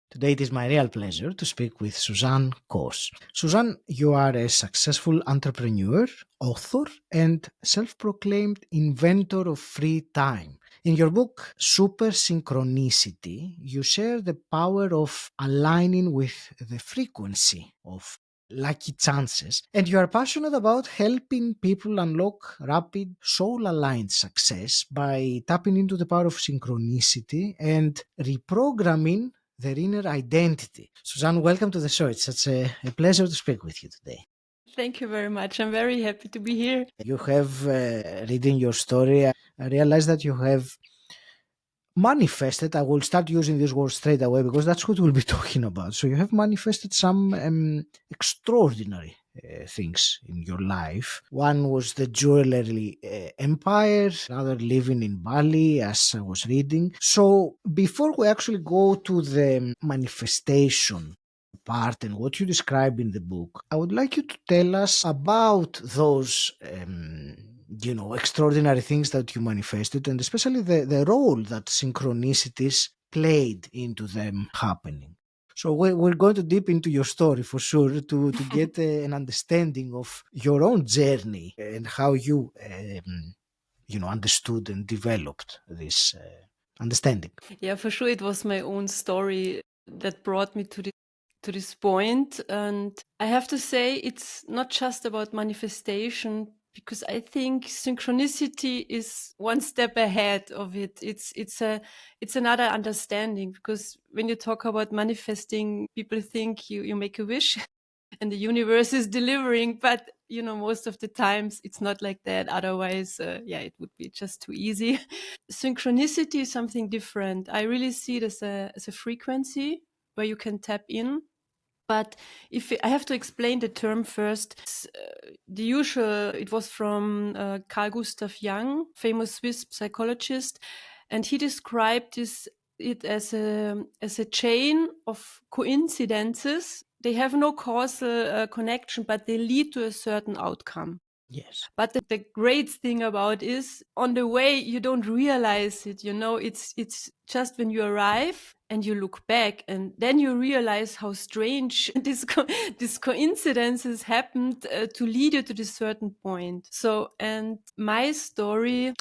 Today it is my real pleasure to speak with Suzanne Kos. Suzanne, you are a successful entrepreneur, author, and self-proclaimed inventor of free time. In your book, Super Synchronicity, you share the power of aligning with the frequency of lucky chances, and you are passionate about helping people unlock rapid soul aligned success by tapping into the power of synchronicity and reprogramming their inner identity. Suzanne, welcome to the show. It's such a pleasure to speak with you today. Thank you very much. I'm very happy to be here. You have, reading your story, I realized that you have manifested. I will start using this word straight away because that's what we'll be talking about. So you have manifested some extraordinary things in your life. One was the jewelry empire, another living in Bali, as I was reading. So before we actually go to the manifestation part and what you describe in the book, I would like you to tell us about those extraordinary things that you manifested, and especially the role that synchronicities played into them happening. So we're going to deep into your story for sure to get an understanding of your own journey and how you understood and developed this understanding. Yeah, for sure, it was my own story that brought me to this point. And I have to say, it's not just about manifestation, because I think synchronicity is one step ahead of it. It's another understanding, because when you talk about manifesting, people think you make a wish and the universe is delivering, but most of the times it's not like that. Otherwise, it would be just too easy. Synchronicity is something different. I really see it as a frequency where you can tap in. But if I have to explain the term first, the usual, it was from Carl Gustav Jung, famous Swiss psychologist, and he described it as a chain of coincidences. They have no causal connection, but they lead to a certain outcome. Yes. But the great thing about is on the way, you don't realize it, it's just when you arrive and you look back and then you realize how strange these coincidences happened to lead you to this certain point. So, and my story,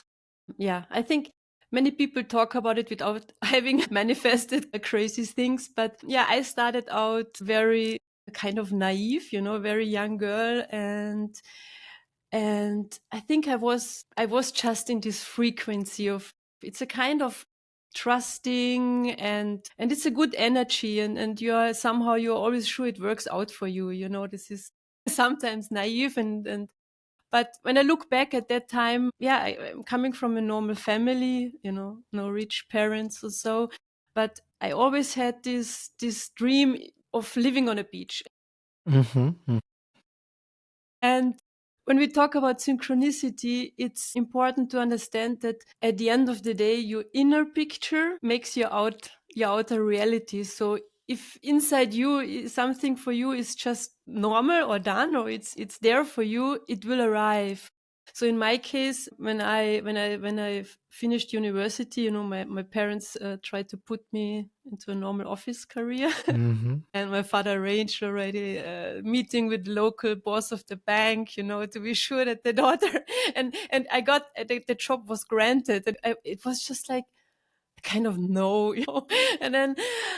I think many people talk about it without having manifested crazy things. But I started out very kind of naive, very young girl. And I think I was just in this frequency of, it's a kind of trusting and it's a good energy, and you're always sure it works out for you. This is sometimes naive and but when I look back at that time, I'm coming from a normal family, no rich parents or so, but I always had this dream of living on a beach. Mm-hmm. And when we talk about synchronicity, it's important to understand that at the end of the day, your inner picture makes your outer reality. So if inside you something for you is just normal or done, or it's there for you, it will arrive. So in my case, when I finished university, my parents tried to put me into a normal office career. Mm-hmm. And my father arranged already a meeting with the local boss of the bank, to be sure that the daughter and I got the job was granted. And it was just like kind of no, And then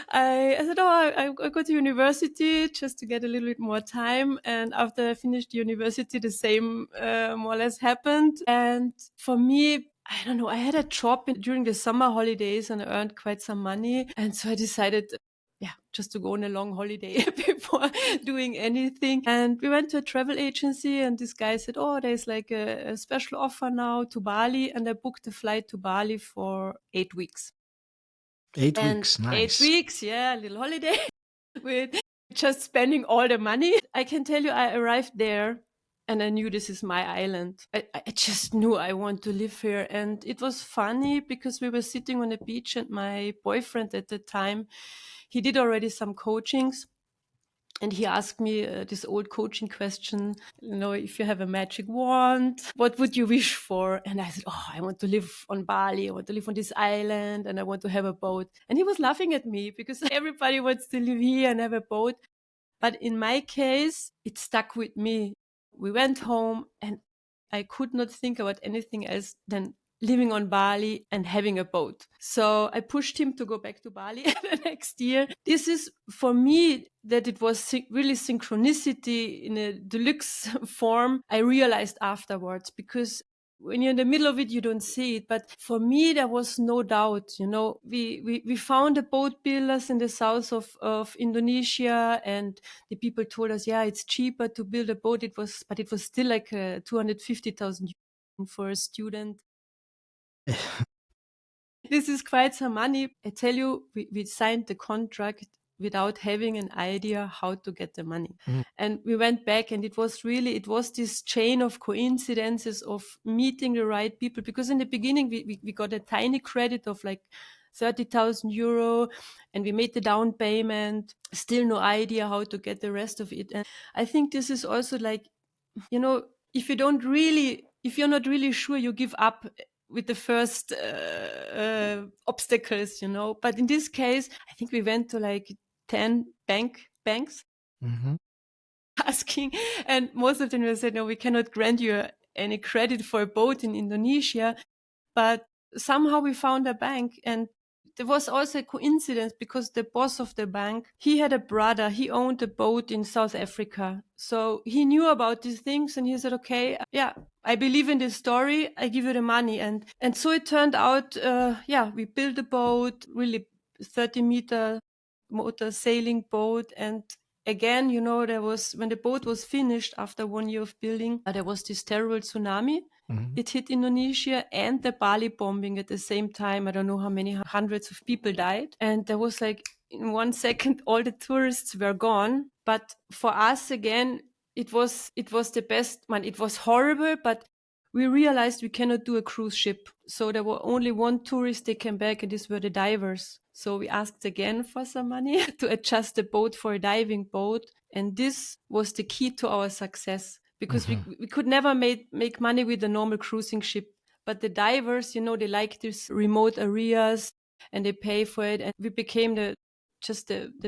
I said, I go to university just to get a little bit more time. And after I finished university, the same more or less happened. And for me, I don't know, I had a job during the summer holidays and I earned quite some money. And so I decided, just to go on a long holiday before doing anything. And we went to a travel agency and this guy said, oh, there's like a special offer now to Bali. And I booked a flight to Bali for 8 weeks. 8 And weeks, 8 nice. weeks, a little holiday with just spending all the money. I can tell you, I arrived there and I knew this is my island. I just knew I want to live here. And it was funny because we were sitting on a beach and my boyfriend at the time, he did already some coachings. And he asked me this old coaching question, if you have a magic wand, what would you wish for? And I said, oh, I want to live on Bali. I want to live on this island and I want to have a boat. And he was laughing at me because everybody wants to live here and have a boat. But in my case, it stuck with me. We went home and I could not think about anything else than living on Bali and having a boat. So I pushed him to go back to Bali the next year. This is for me that it was really synchronicity in a deluxe form. I realized afterwards, because when you're in the middle of it, you don't see it. But for me, there was no doubt, we found a boat builders in the south of Indonesia, and the people told us, yeah, it's cheaper to build a boat. But it was still like 250,000 for a student. This is quite some money. I tell you, we signed the contract without having an idea how to get the money. Mm. And we went back, and it was this chain of coincidences of meeting the right people. Because in the beginning, we got a tiny credit of like 30,000 euro, and we made the down payment, still no idea how to get the rest of it. And I think this is also like, if you're not really sure, you give up with the first obstacles, But in this case, I think we went to like 10 banks Mm-hmm. asking, and most of them will say, no, we cannot grant you any credit for a boat in Indonesia. But somehow we found a bank, and there was also a coincidence because the boss of the bank, he had a brother, he owned a boat in South Africa. So he knew about these things, and he said, okay, yeah, I believe in this story. I give you the money. And so it turned out, we built a boat, really 30-meter motor sailing boat. And again, there was, when the boat was finished after 1 year of building, there was this terrible tsunami. Mm-hmm. It hit Indonesia and the Bali bombing at the same time. I don't know how many hundreds of people died. And there was like, in 1 second, all the tourists were gone. But for us, again, it was the best one. It was horrible, but we realized we cannot do a cruise ship. So there were only one tourist. They came back, and these were the divers. So we asked again for some money to adjust the boat for a diving boat. And this was the key to our success, because we could never make money with a normal cruising ship. But the divers, they like these remote areas and they pay for it. And we became the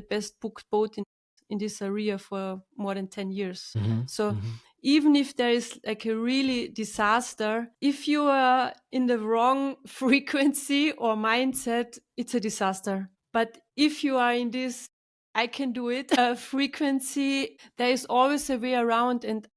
best booked boat in this area for more than 10 years. Mm-hmm. So Mm-hmm. even if there is like a really disaster, if you are in the wrong frequency or mindset, it's a disaster. But if you are in this, I can do it, frequency, there is always a way around. And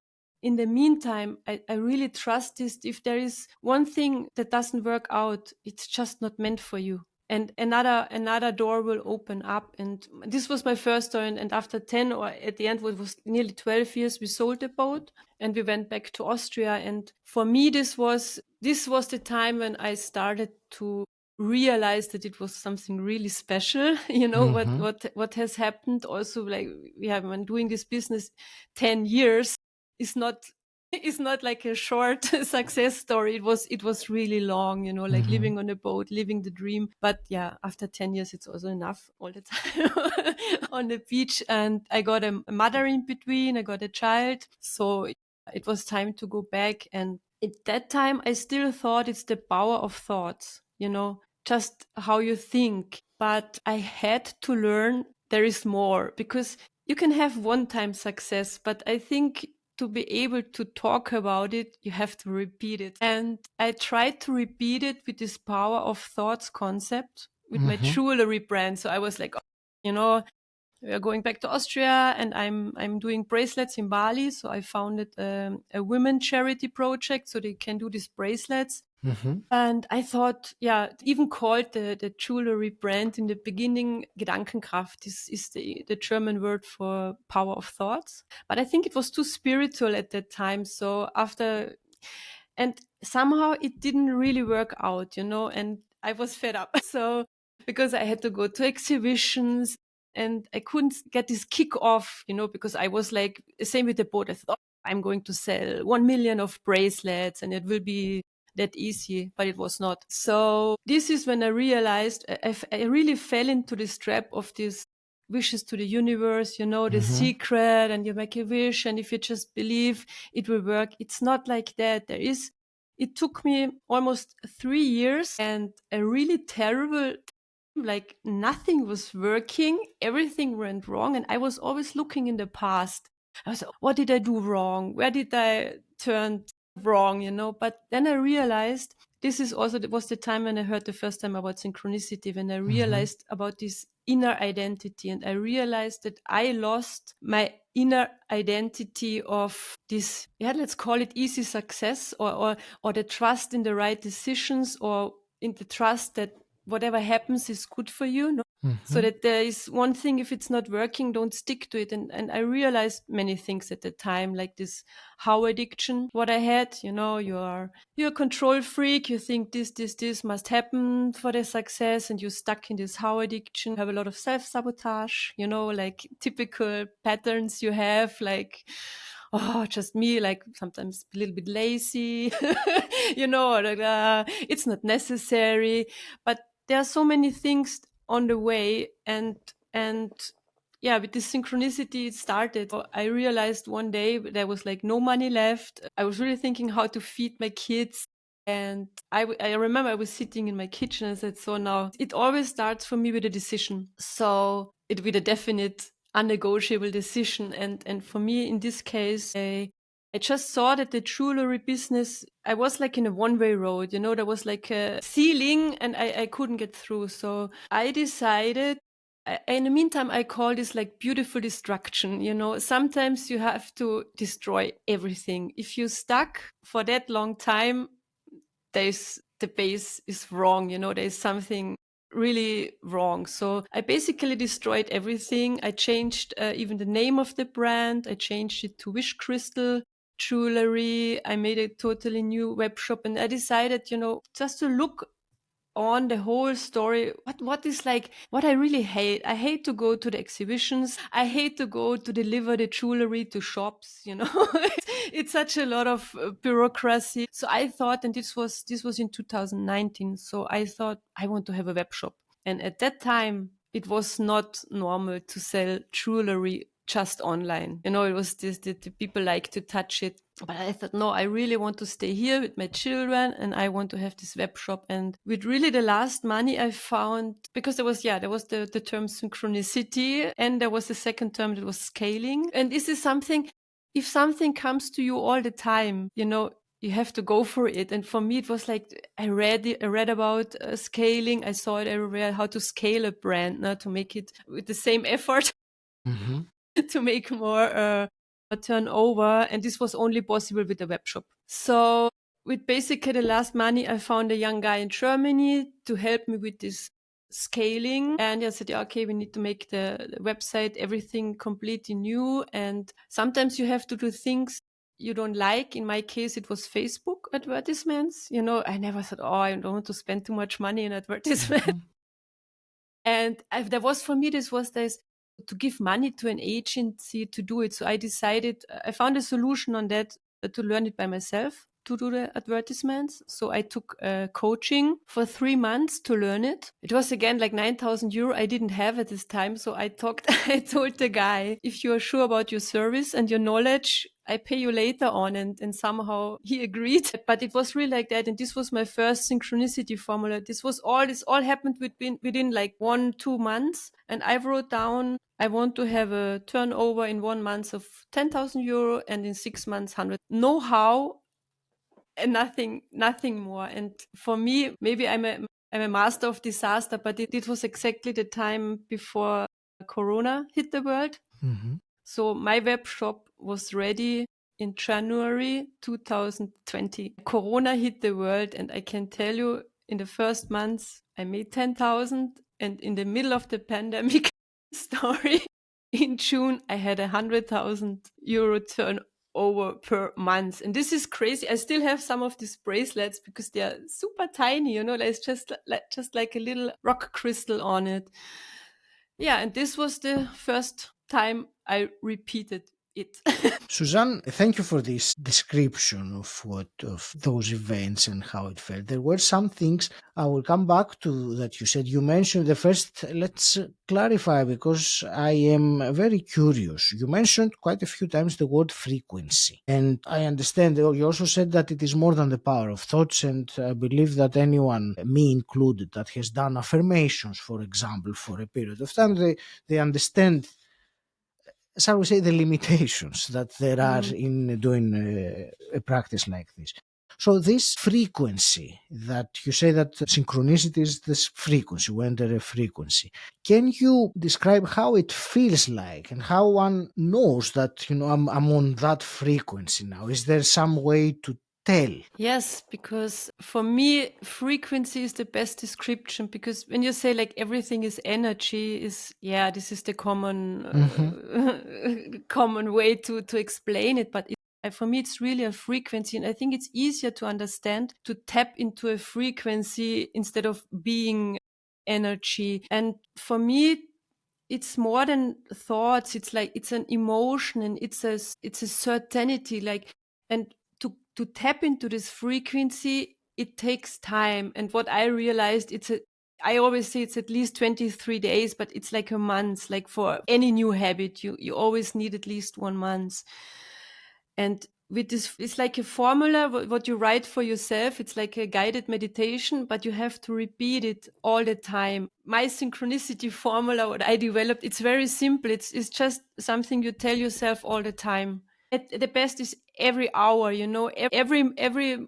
in the meantime, I really trust this. If there is one thing that doesn't work out, it's just not meant for you. And another door will open up. And this was my first story. And after 10, or at the end, it was nearly 12 years, we sold the boat and we went back to Austria. And for me, this was the time when I started to realize that it was something really special. Mm-hmm. What has happened also, like we have been doing this business 10 years, is not like a short success story. It was really long, like Mm-hmm. living on a boat, living the dream. But yeah, after 10 years, it's also enough all the time on the beach. And I got a mother in between. I got a child. So it was time to go back. And at that time, I still thought it's the power of thoughts, just how you think. But I had to learn there is more, because you can have one-time success, but I think to be able to talk about it, you have to repeat it. And I tried to repeat it with this power of thoughts concept with my Mm-hmm. jewelry brand. So I was like, we are going back to Austria, and I'm doing bracelets in Bali. So I founded a women charity project so they can do these bracelets. Mm-hmm. And I thought, even called the jewelry brand in the beginning Gedankenkraft. This is the German word for power of thoughts. But I think it was too spiritual at that time. So and somehow it didn't really work out, and I was fed up. So because I had to go to exhibitions and I couldn't get this kick off, because I was like, same with the boat. I thought, I'm going to sell 1 million of bracelets and it will be that easy, but it was not. So this is when I realized I really fell into this trap of this wishes to the universe, the Mm-hmm. secret, and you make a wish, and if you just believe, it will work. It's not like that. It took me almost 3 years and a really terrible, like nothing was working, everything went wrong, and I was always looking in the past. I was like, what did I do wrong? Where did I turn wrong? But then I realized this is also was the time when I heard the first time about synchronicity, when I Mm-hmm. realized about this inner identity, and I realized that I lost my inner identity of this, yeah, let's call it easy success, or the trust in the right decisions, or in the trust that whatever happens is good for you. No? So Mm-hmm. that there is one thing, if it's not working, don't stick to it. And I realized many things at the time, like this how addiction, what I had, you're a control freak. You think this must happen for the success, and you're stuck in this how addiction. Have a lot of self-sabotage, like typical patterns you have, like, oh, just me, like sometimes a little bit lazy, like, it's not necessary. But there are so many things on the way, and yeah, with this synchronicity, it started. So I realized one day there was like no money left. I was really thinking how to feed my kids. And I remember I was sitting in my kitchen and said, so now it always starts for me with a decision. So it with a definite, unnegotiable decision. And for me, in this case, I just saw that the jewelry business, I was like in a one-way road, there was like a ceiling and I couldn't get through. So I decided, in the meantime, I call this like beautiful destruction. Sometimes you have to destroy everything. If you're stuck for that long time, the base is wrong. There's something really wrong. So I basically destroyed everything. I changed even the name of the brand. I changed it to Wish Crystal Jewelry. I made a totally new web shop, and I decided, just to look on the whole story, what is like, what I really hate. I hate to go to the exhibitions. I hate to go to deliver the jewelry to shops. It's such a lot of bureaucracy. So I thought, and this was in 2019. So I thought I want to have a web shop. And at that time, it was not normal to sell jewelry just online. It was this, the people like to touch it. But I thought, no, I really want to stay here with my children, and I want to have this web shop. And with really the last money I found, because there was the term synchronicity, and there was the second term that was scaling. And this is something, if something comes to you all the time, you have to go for it. And for me, it was like, I read about scaling. I saw it everywhere, how to scale a brand, now to make it with the same effort Mm-hmm. to make more turnover. And this was only possible with a web shop. So with basically the last money, I found a young guy in Germany to help me with this scaling. And I said, yeah, okay, we need to make the website, everything completely new. And sometimes you have to do things you don't like. In my case, it was Facebook advertisements. I never thought, oh, I don't want to spend too much money in advertisement. Mm-hmm. And there was, for me, this was this to give money to an agency to do it. So I decided, I found a solution on that, to learn it by myself, to do the advertisements. So I took coaching for 3 months to learn it. It was again like 9,000 euro I didn't have at this time. So I told the guy, if you are sure about your service and your knowledge, I pay you later on. And somehow he agreed. But it was really like that. And this was my first synchronicity formula. This all happened within like 1-2 months. And I wrote down, I want to have a turnover in 1 month of 10,000 euro, and in 6 months, 100. Know how, and nothing more. And for me, maybe I'm a master of disaster, but it was exactly the time before Corona hit the world. Mm-hmm. So my web shop was ready in January 2020. Corona hit the world, and I can tell you, in the first months, I made 10,000. And in the middle of the pandemic story, in June, I had 100,000 euro turnover per month. And this is crazy. I still have some of these bracelets because they're super tiny, there's just like a little rock crystal on it. Yeah, and this was the first time I repeated it. Suzanne, thank you for this description of those events and how it felt. There were some things I will come back to that you said. You mentioned the first. Let's clarify because I am very curious. You mentioned quite a few times the word frequency, and I understand. You also said that it is more than the power of thoughts, and I believe that anyone, me included, that has done affirmations, for example, for a period of time, they understand, shall we say, the limitations that there are Mm. in doing a practice like this. So this frequency that you say that synchronicity is this frequency, we enter a frequency. Can you describe how it feels like and how one knows that, I'm on that frequency now? Is there some way to tell? Yes, because for me, frequency is the best description. Because when you say like everything is energy, is yeah, this is the common Hmm. common way to explain it. But for me, it's really a frequency, and I think it's easier to understand to tap into a frequency instead of being energy. And for me, it's more than thoughts. It's like it's an emotion, and it's a certainty. Like, and to tap into this frequency, it takes time. And what I realized, I always say it's at least 23 days, but it's like a month. Like for any new habit, you always need at least 1 month. And with this, it's like a formula, what you write for yourself. It's like a guided meditation, but you have to repeat it all the time. My synchronicity formula, what I developed, it's very simple. It's just something you tell yourself all the time. The best is every hour, every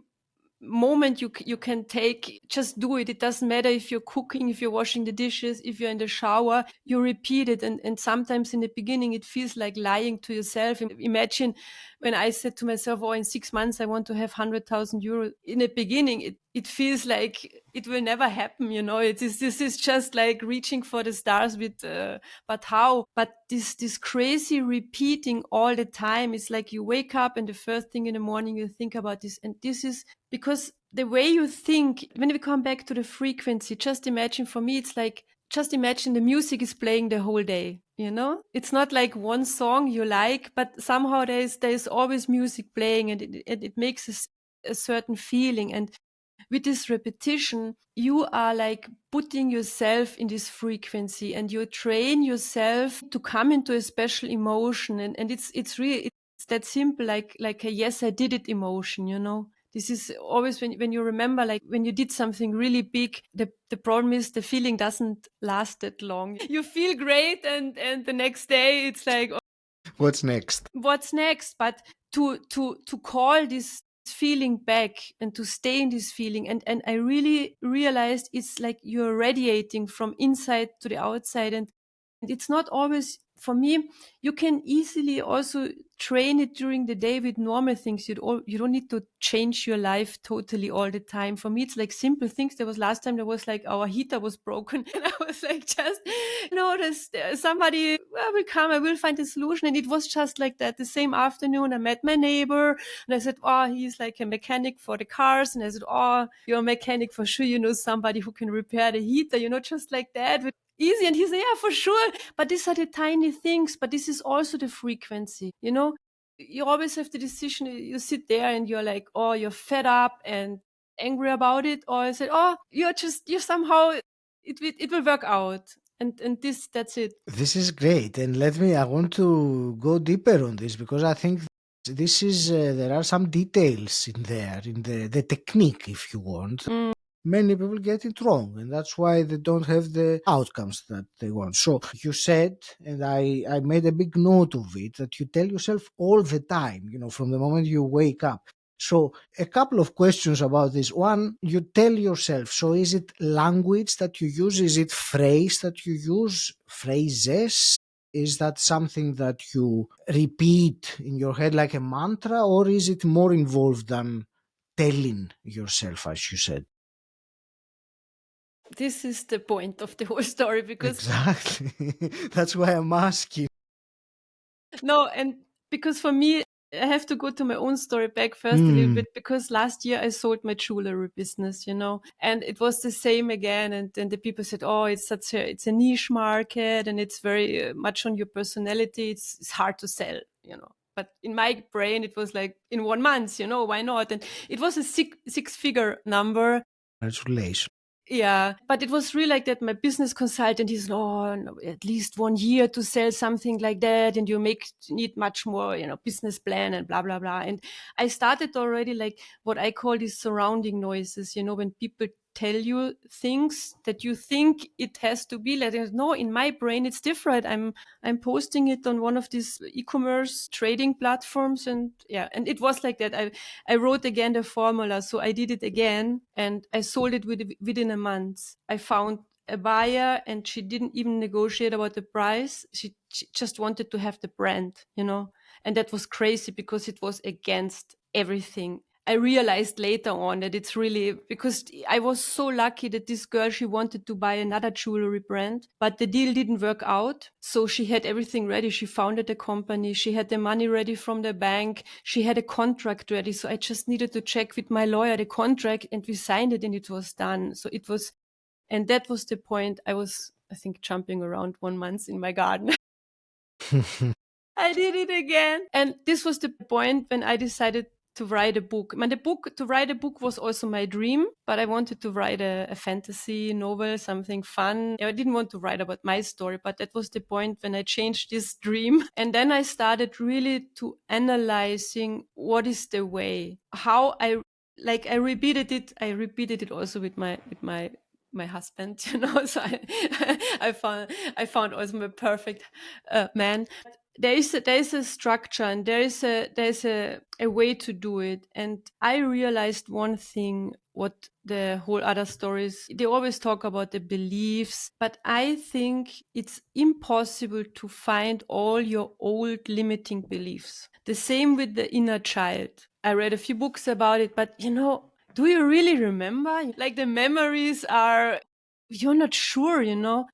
moment you can take, just do it. It doesn't matter if you're cooking, if you're washing the dishes, if you're in the shower, you repeat it. And sometimes in the beginning it feels like lying to yourself. Imagine when I said to myself, oh, in 6 months I want to have 100,000 euros. In the beginning it feels like it will never happen. This is just like reaching for the stars with but how? But this crazy repeating all the time, it's like you wake up and the first thing in the morning you think about this. And this is because the way you think, when we come back to the frequency, just imagine, for me it's like, just imagine the music is playing the whole day. It's not like one song you like, but somehow there's always music playing, and it makes a certain feeling. And with this repetition, you are like putting yourself in this frequency, and you train yourself to come into a special emotion. And it's really, it's that simple, like a yes, I did it emotion. This is always when you remember, like when you did something really big, the problem is the feeling doesn't last that long. You feel great, and the next day it's like, What's next? what's next? But to call this feeling back and to stay in this feeling, and I really realized it's like you're radiating from inside to the outside. And it's not always, for me, you can easily also train it during the day with normal things. You don't need to change your life totally all the time. For me, it's like simple things. There was last time, there was like our heater was broken and I was like, just, there's somebody, I will come, I will find a solution. And it was just like that. The same afternoon, I met my neighbor and I said, oh, he's like a mechanic for the cars. And I said, oh, you're a mechanic for sure. You know somebody who can repair the heater, just like that. Easy. And he said, yeah, for sure. But these are the tiny things, but this is also the frequency. You always have the decision. You sit there and you're like, oh, you're fed up and angry about it. Or I said, oh, you're somehow, it will work out. And that's it. This is great, and I want to go deeper on this because I think this is there are some details in there in the technique, if you want. Mm. Many people get it wrong, and that's why they don't have the outcomes that they want. So you said, and I made a big note of it, that you tell yourself all the time, from the moment you wake up. So a couple of questions about this. One, you tell yourself, so is it language that you use? Is it phrase that you use? Phrases? Is that something that you repeat in your head like a mantra, or is it more involved than telling yourself, as you said? This is the point of the whole story, because Exactly. That's why I'm asking. no, and because for me, I have to go to my own story back first a little bit, because last year I sold my jewelry business, and it was the same again. And then the people said, "Oh, it's a niche market, and it's very much on your personality. It's hard to sell." But in my brain, it was like in 1 month, why not? And it was a six-figure number. Congratulations. Yeah, but it was really like that. My business consultant, he's, "Oh, no, at least 1 year to sell something like that, and you need much more, business plan and blah blah blah." And I started already, like, what I call these surrounding noises. When people tell you things that you think it has to be like, no, in my brain it's different. I'm posting it on one of these e-commerce trading platforms, and yeah, and it was like that. I wrote again the formula. So I did it again, and I sold it within a month. I found a buyer, and she didn't even negotiate about the price. She just wanted to have the brand. And that was crazy, because it was against everything. I realized later on that it's really because I was so lucky that this girl, she wanted to buy another jewelry brand, but the deal didn't work out. So she had everything ready. She founded a company. She had the money ready from the bank. She had a contract ready. So I just needed to check with my lawyer the contract, and we signed it, and it was done. So it was, and that was the point. I was, I think, jumping around 1 month in my garden. I did it again. And this was the point when I decided to write a book. To write a book was also my dream, but I wanted to write a fantasy novel, something fun. I didn't want to write about my story, but that was the point when I changed this dream. And then I started really to analyzing what is the way, how I repeated it. I repeated it also with my husband, so I found also my perfect man. There is a structure, and there is a way to do it. And I realized one thing, what the whole other stories, they always talk about the beliefs, but I think it's impossible to find all your old limiting beliefs. The same with the inner child. I read a few books about it, but do you really remember? Like, the memories are, you're not sure.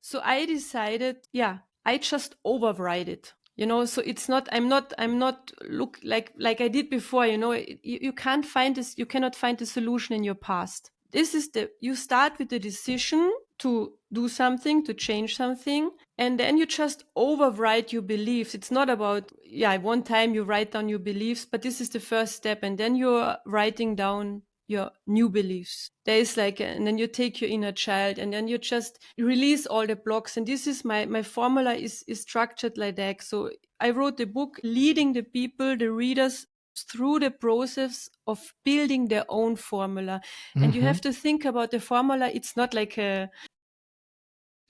So I decided, yeah, I just override it. So it's not, I'm not look like I did before. You can't find this, you cannot find the solution in your past. You start with the decision to do something, to change something, and then you just overwrite your beliefs. It's not about, yeah, one time you write down your beliefs, but this is the first step, and then you're writing down your new beliefs. There is and then you take your inner child, and then you just release all the blocks. And this is my formula is structured like that. So I wrote the book leading the people, the readers, through the process of building their own formula. And you have to think about the formula. It's not like a,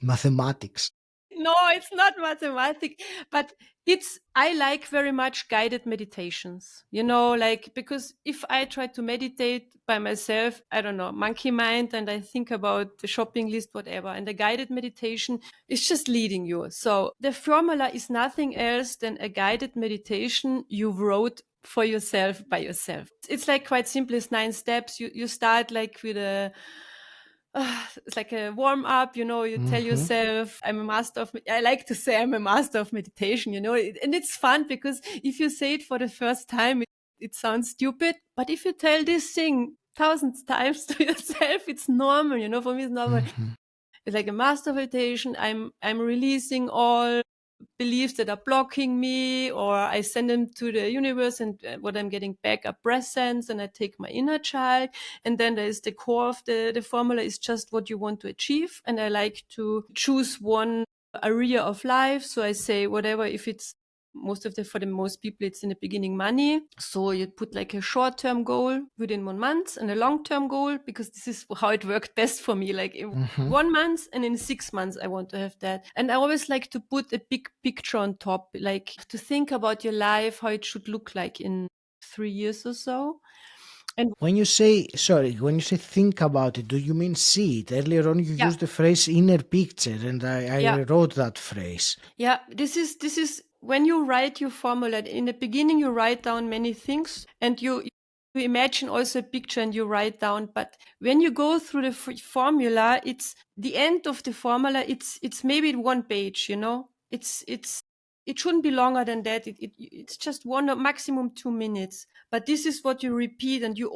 Mathematics. no, it's not mathematics, but I like very much guided meditations, because if I try to meditate by myself, I don't know, monkey mind, and I think about the shopping list, whatever. And the guided meditation is just leading you. So the formula is nothing else than a guided meditation you wrote for yourself by yourself. It's like quite simple. It's 9 steps. You start like with it's like a warm up, you tell yourself, I like to say I'm a master of meditation, and it's fun, because if you say it for the first time, it sounds stupid. But if you tell this thing thousands times to yourself, it's normal, for me it's normal. It's like a master of meditation. I'm releasing all beliefs that are blocking me, or I send them to the universe, and what I'm getting back are presents, and I take my inner child. And then there is the core of the formula is just what you want to achieve. And I like to choose one area of life. So I say whatever, if it's for the most people, it's in the beginning money. So you put like a short-term goal within 1 month and a long-term goal, because this is how it worked best for me. Like in 1 month and in 6 months, I want to have that. And I always like to put a big picture on top, like to think about your life, how it should look like in 3 years or so. And When you say think about it, do you mean see it? Earlier on, you yeah, used the phrase inner picture, and I yeah. wrote that phrase. Yeah, this is when you write your formula. In the beginning, you write down many things, and you imagine also a picture, and you write down. But when you go through the formula, it's the end of the formula. It's maybe 1 page. It's it shouldn't be longer than that. It's just 1 or maximum 2 minutes. But this is what you repeat, and you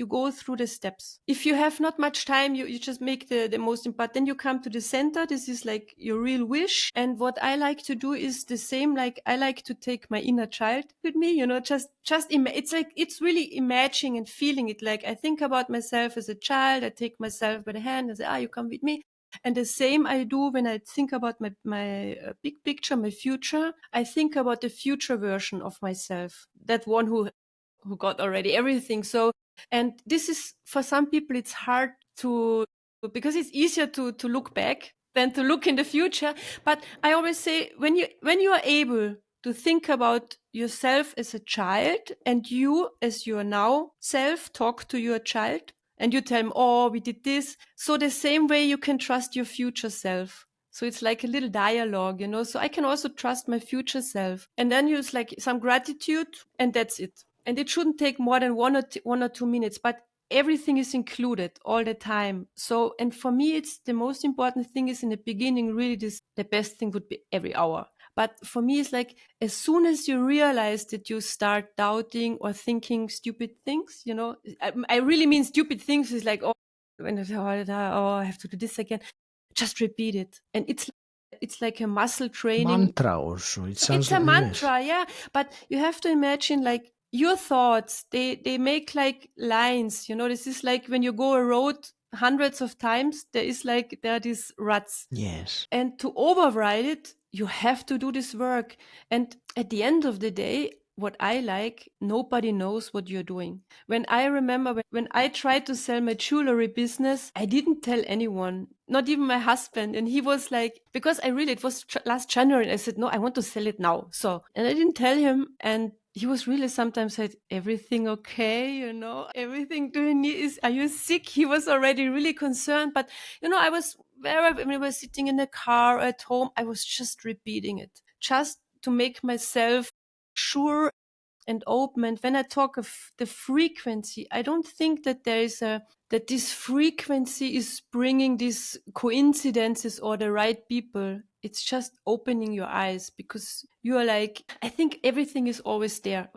go through the steps. If you have not much time, you just make the most important. Then you come to the center. This is like your real wish. And what I like to do is the same. Like I like to take my inner child with me, it's like, it's really imagining and feeling it. Like I think about myself as a child. I take myself by the hand and say, you come with me. And the same I do when I think about my big picture, my future. I think about the future version of myself, that one who got already everything. So, and this is, for some people, it's hard to, because it's easier to look back than to look in the future. But I always say, when you are able to think about yourself as a child, and you as your now self talk to your child, and you tell him, oh, we did this. So the same way you can trust your future self. So it's like a little dialogue, so I can also trust my future self. And then use like some gratitude, and that's it. And it shouldn't take more than 1 or 2 minutes, but everything is included all the time. So, and for me, it's the most important thing is in the beginning, really the best thing would be every hour. But for me, it's like, as soon as you realize that you start doubting or thinking stupid things, I really mean stupid things, is like, oh, when I say, I have to do this again, just repeat it. And it's like a muscle training. Mantra also. It sounds It's a like yes. mantra, yeah. But you have to imagine, like, your thoughts, they make like lines, this is like when you go a road hundreds of times, there are these ruts. Yes. And to override it, you have to do this work. And at the end of the day, what I like, nobody knows what you're doing. When I remember when I tried to sell my jewelry business, I didn't tell anyone, not even my husband. And he was like, because it was last January. And I said, no, I want to sell it now. So, and I didn't tell him. And he was really sometimes said, everything okay? Everything do you need are you sick? He was already really concerned. But, I was, wherever we were sitting in the car or at home, I was just repeating it just to make myself sure and open. And when I talk of the frequency, I don't think that that this frequency is bringing these coincidences or the right people. It's just opening your eyes, because you are like, I think everything is always there.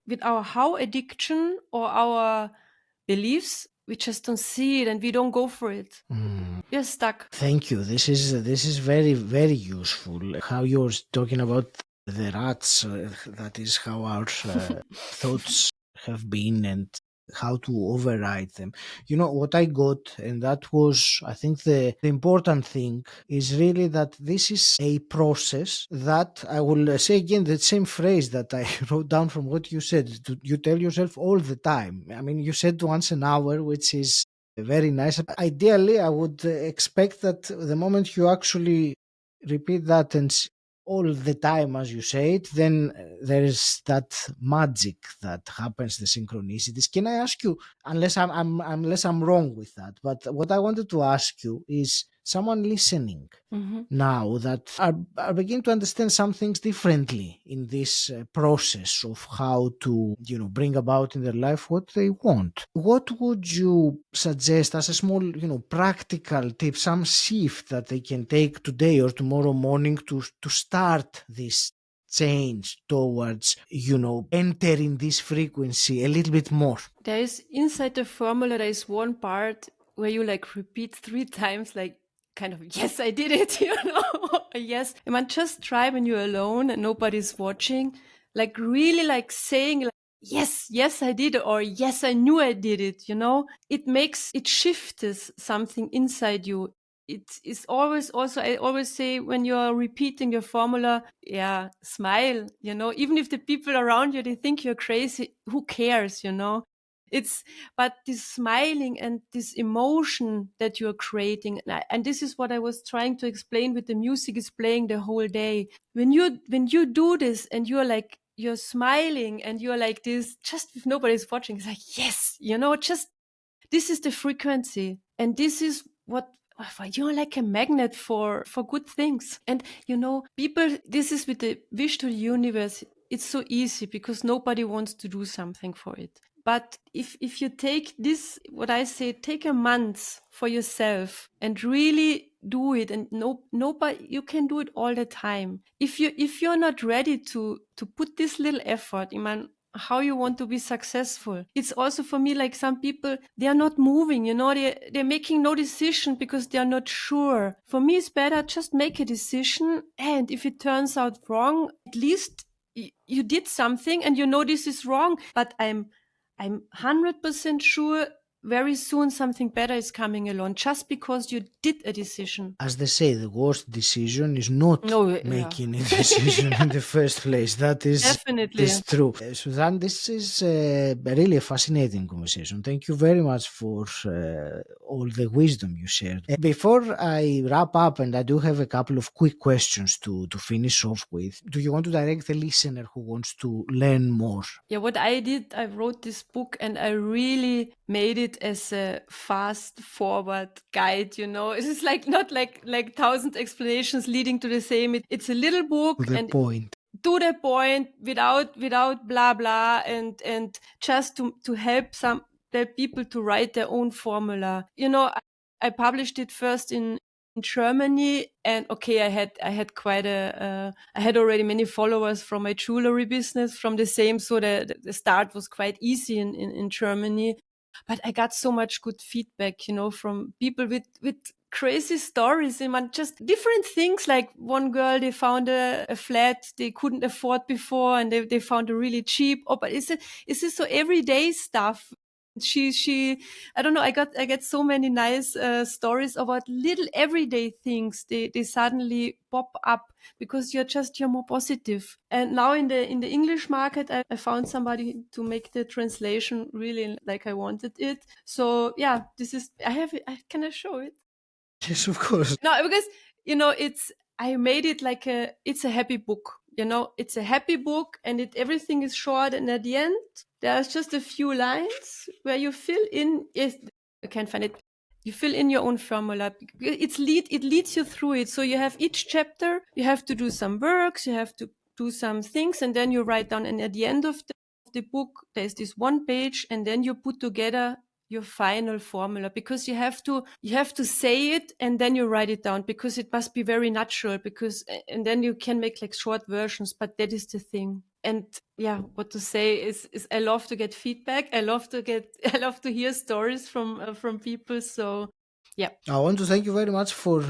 With our how addiction or our beliefs, we just don't see it and we don't go for it. You're stuck. Thank you. This is very very useful. How you're talking about the rats. That is how our thoughts have been, and how to override them. What I got, and that was, I think, the important thing is really that this is a process that I will say again the same phrase that I wrote down from what you said. You tell yourself all the time. I mean, you said once an hour, which is very nice. Ideally, I would expect that the moment you actually repeat that and all the time, as you say it, then there is that magic that happens, the synchronicities. Can I ask you, unless I'm wrong with that, but what I wanted to ask you is, someone listening Mm-hmm. now that are beginning to understand some things differently in this process of how to bring about in their life what they want, what would you suggest as a small practical tip, some shift that they can take today or tomorrow morning to start this change towards entering this frequency a little bit more? There is, inside the formula, there is one part where you like repeat 3 times, like kind of, yes, I did it, yes. I mean, just try when you're alone and nobody's watching, like really like saying, like, yes, I did it, or yes, I knew I did it, it shifts something inside you. It is always, also, I always say, when you're repeating your formula, yeah, smile, even if the people around you, they think you're crazy, who cares, it's, but this smiling and this emotion that you're creating, and this is what I was trying to explain with the music is playing the whole day. When you do this and you're smiling and you're like this, just if nobody's watching, it's like, yes, just, this is the frequency, and this is what, you're like a magnet for good things. And people, this is with the wish to the universe. It's so easy because nobody wants to do something for it. But if you take this, what I say, take a month for yourself and really do it, and nobody, you can do it all the time. If you're not ready to put this little effort, Iman, how you want to be successful. It's also for me, like some people, they are not moving, they're making no decision because they are not sure. For me, it's better just make a decision. And if it turns out wrong, at least you did something and this is wrong. But I'm 100% sure very soon something better is coming along just because you did a decision. As they say, the worst decision is not No, yeah. making a decision in the first place. That Definitely. is true. Suzanne, this is really a fascinating conversation. Thank you very much for all the wisdom you shared. Before I wrap up, and I do have a couple of quick questions to finish off with, do you want to direct the listener who wants to learn more? Yeah, what I did, I wrote this book and I really made it as a fast forward guide, It is like not like 1,000 explanations leading to the same. It's a little book To the and point. to the point without blah blah and just to help the people to write their own formula. I published it first in Germany, and okay, I had quite I had already many followers from my jewelry business from the same, so the start was quite easy in Germany. But I got so much good feedback, from people with crazy stories, and just different things. Like one girl, they found a flat they couldn't afford before, and they found it really cheap. Oh, but is it so everyday stuff? She I don't know. I get so many nice stories about little everyday things. They suddenly pop up because you're more positive. And now in the English market, I found somebody to make the translation really like I wanted it. So yeah, this is can I show it? Yes, of course. No, because I made it like it's a happy book. It's a happy book, and everything is short. And at the end, there's just a few lines where you fill in. Yes, I can't find it. You fill in your own formula. It leads you through it. So you have each chapter. You have to do some works. You have to do some things, and then you write down. And at the end of the book, there's this one page, and then you put together your final formula, because you have to say it and then you write it down, because it must be very natural, and then you can make like short versions, but that is the thing. And yeah, what to say is I love to get feedback. I love to hear stories from people. So yeah. I want to thank you very much for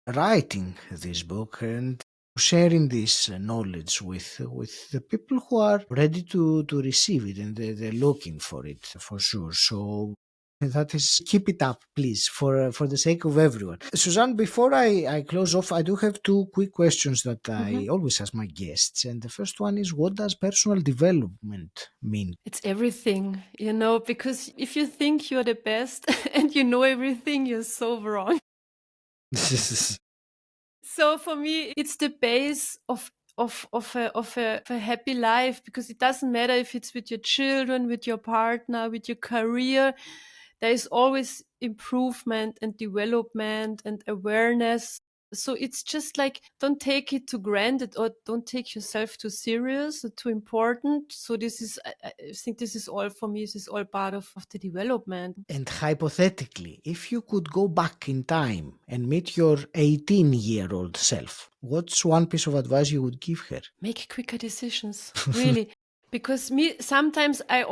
writing this book and sharing this knowledge with the people who are ready to receive it, and they're looking for it for sure. So that is, keep it up, please, for the sake of everyone. Suzanne, before I close off, I do have two quick questions that I always ask my guests. And the first one is, what does personal development mean? It's everything, because if you think you're the best and you know everything, you're so wrong. So for me, it's the base of a happy life, because it doesn't matter if it's with your children, with your partner, with your career. There is always improvement and development and awareness. So it's just like, don't take it to granted, or don't take yourself too serious or too important. So I think this is all for me. This is all part of the development. And hypothetically, if you could go back in time and meet your 18-year-old self, what's one piece of advice you would give her? Make quicker decisions, really. Because sometimes I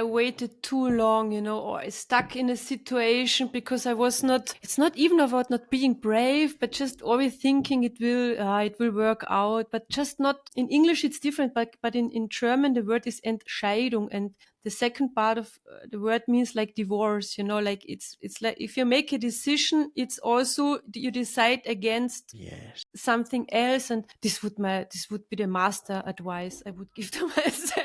waited too long, or I stuck in a situation because it's not even about not being brave, but just always thinking it will work out, but just not. In English it's different, but in German the word is Entscheidung, and the second part of the word means like divorce, like it's like if you make a decision, it's also you decide against something else. And this would be the master advice I would give to myself.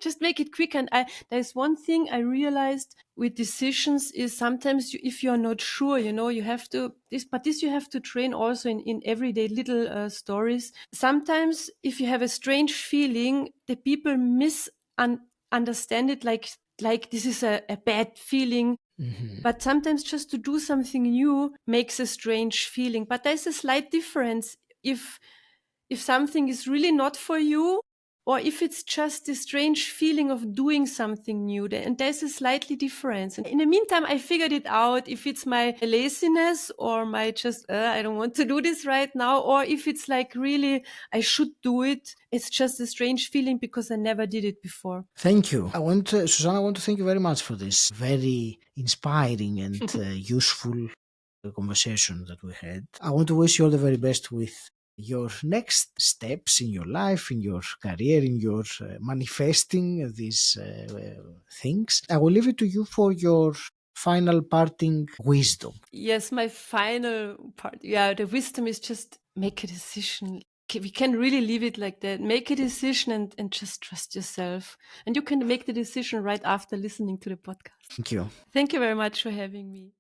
just make it quick. And there's one thing I realized with decisions is sometimes if you're not sure, you have to you have to train also in everyday little stories. Sometimes if you have a strange feeling, the people understand it like this is a bad feeling. But sometimes just to do something new makes a strange feeling. But there's a slight difference. If something is really not for you, or if it's just this strange feeling of doing something new. And there's a slightly difference. And in the meantime, I figured it out if it's my laziness or my just, I don't want to do this right now, or if it's like really, I should do it. It's just a strange feeling because I never did it before. Thank you. Susanne, I want to thank you very much for this very inspiring and useful conversation that we had. I want to wish you all the very best with your next steps in your life, in your career, in your manifesting these things. I will leave it to you for your final parting wisdom. Yes, my final part. Yeah, the wisdom is just make a decision. We can really leave it like that. Make a decision and just trust yourself. And you can make the decision right after listening to the podcast. Thank you. Thank you very much for having me.